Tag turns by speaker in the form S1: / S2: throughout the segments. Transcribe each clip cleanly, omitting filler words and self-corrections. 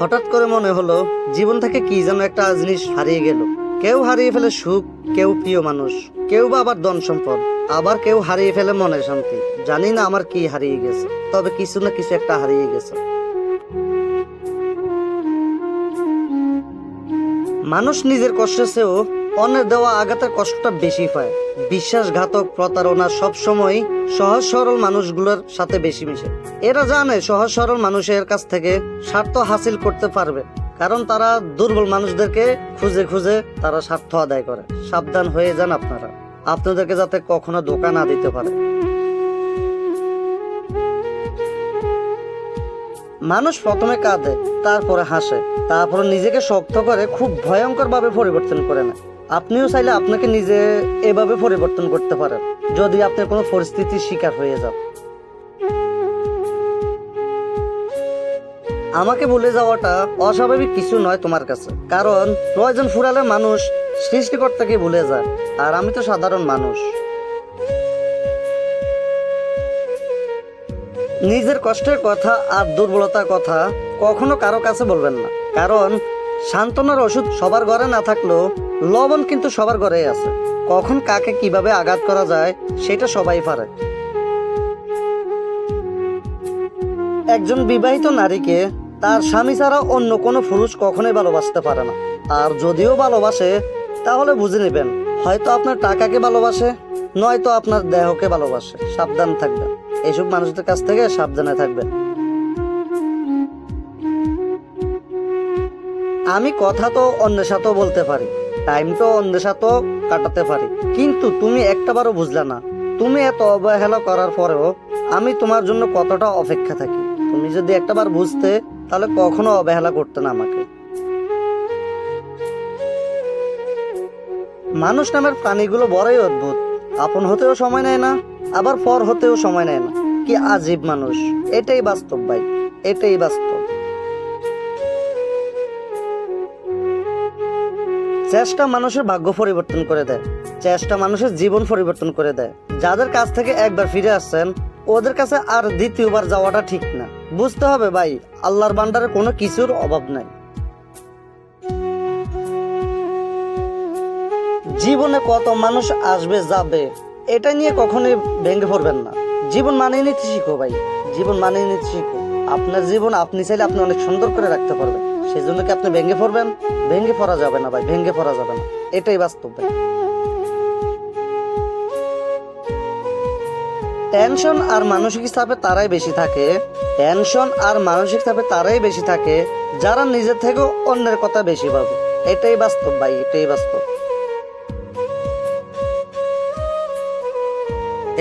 S1: হঠাৎ করে মনে হলো জীবন থেকে কি যেন একটা জিনিস হারিয়ে গেল। কেউ হারিয়ে ফেলে সুখ, কেউ প্রিয় মানুষ, কেউ বা আবার ধন সম্পদ, আবার কেউ হারিয়ে ফেলে মনের শান্তি। জানি না আমার কি হারিয়ে গেছে, তবে কিছু না কিছু একটা হারিয়ে গেছে। মানুষ নিজের কষ্টের চেয়েও অন্যের দেওয়া আঘাতের কষ্টটা বেশি পায়। বিশ্বাসঘাতক, প্রতারণা সবসময় সহজ সরল মানুষগুলোর সাথে বেশি মিশে। এরা জানে সহজ সরল মানুষের কাছ থেকে স্বার্থ হাসিল করতে পারবে, কারণ তারা দুর্বল মানুষদেরকে খুঁজে খুঁজে তারা স্বার্থ আদায় করে। সাবধান হয়ে যান আপনারা, আপনাদেরকে যাতে কখনো ধোঁকা না দিতে পারে। মানুষ প্রথমে কাঁদে, তারপরে হাসে, তারপরে নিজেকে শক্ত করে খুব ভয়ঙ্কর ভাবে পরিবর্তন করে নেয়। আপনিও চাইলে আপনাকে নিজে এভাবে পরিবর্তন করতে পারেন, যদি আপনি কোনো পরিস্থিতির শিকার হয়ে যান। আমাকে ভুলে যাওয়াটা অস্বাভাবিক কিছু নয় তোমার কাছে, কারণ প্রয়োজন ফুরালে মানুষ সৃষ্টিকর্তাকে ভুলে যায়, আর আমি তো সাধারণ মানুষ। নিজের কষ্টের কথা আর দুর্বলতার কথা কখনো কারো কাছে বলবেন না, কারণ সান্ত্বনার ওষুধ সবার ঘরে না থাকলেও লবণ কিন্তু সবার ঘরেই আছে। কখন কাকে কিভাবে আঘাত করা যায় সেটা সবাই পারে। একজন বিবাহিত নারীকে তার স্বামী ছাড়া অন্য কোনো পুরুষ কখনোই ভালোবাসতে পারে না। আর যদিও ভালোবাসে, তাহলে বুঝে নেবেন হয়তো আপনার টাকাকে ভালোবাসে, নয়তো আপনার দেহকে ভালোবাসে। সাবধান থাকবেন, এইসব মানুষদের কাছ থেকে সাবধানে থাকবেন। আমি কথা তো অন্যের সাথেও বলতে পারি, টাইম তো অন্যের সাথেও কাটাতে পারি, কিন্তু তুমি একটাবারও বুঝলে না। তুমি এত অবহেলা করার পরেও আমি তোমার জন্য কতটা অপেক্ষা থাকি। তুমি যদি একটাবার বুঝতে, তাহলে কখনো অবহেলা করতে না আমাকে। মানুষ নামের প্রাণীগুলো বড়ই অদ্ভুত। আপন হতেও সময় নেয় না, আবার পর হতেও সময় নেয় না। কি আজীব মানুষ! এটাই বাস্তব ভাই, এটাই বাস্তব। চেষ্টা মানুষের ভাগ্য পরিবর্তন করে দেয়, চেষ্টা মানুষের জীবন পরিবর্তন করে দেয়। যাদের কাছ থেকে একবার ফিরে আসছেন, ওদের কাছে আর দ্বিতীয়বার যাওয়াটা ঠিক না। বুঝতে হবে ভাই, আল্লাহর ভান্ডারে কোনো কিছুর অভাব নাই। জীবনে কত মানুষ আসবে যাবে, এটা নিয়ে কখনোই ভেঙে পড়বেন না। জীবন মানিয়ে নিতে শিখো ভাই, জীবন মানিয়ে নিতে শিখো। আপনার জীবন আপনি চাইলে আপনি অনেক সুন্দর করে রাখতে পারবেন। সেই জন্য কি আপনি ভেঙে পড়বেন? ভেঙে পড়া যাবে না ভাই, ভেঙে পড়া যাবে না। এটাই বাস্তব ভাই। টেনশন আর মানসিক চাপে তারাই বেশি থাকে, টেনশন আর মানসিক চাপে তারাই বেশি থাকে যারা নিজের থেকেও অন্যের কথা বেশি ভাবে। এটাই বাস্তব ভাই, এটাই বাস্তব।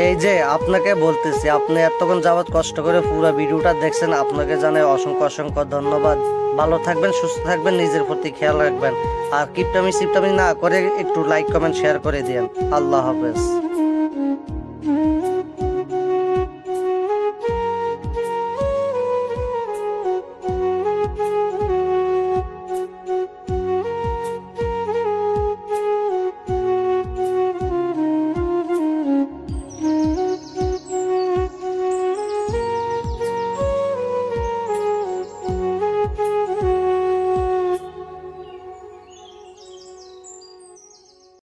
S1: এই যে আপনাকে বলতেছি, আপনি এতক্ষণ যাবৎ কষ্ট করে পুরো ভিডিওটা দেখছেন, আপনাকে জানাই অসংখ্য অসংখ্য ধন্যবাদ। ভালো থাকবেন, সুস্থ থাকবেন, নিজের প্রতি খেয়াল রাখবেন। আর কিপটামি সিপটামি না করে একটু লাইক কমেন্ট শেয়ার করে দিন। আল্লাহ হাফেজ।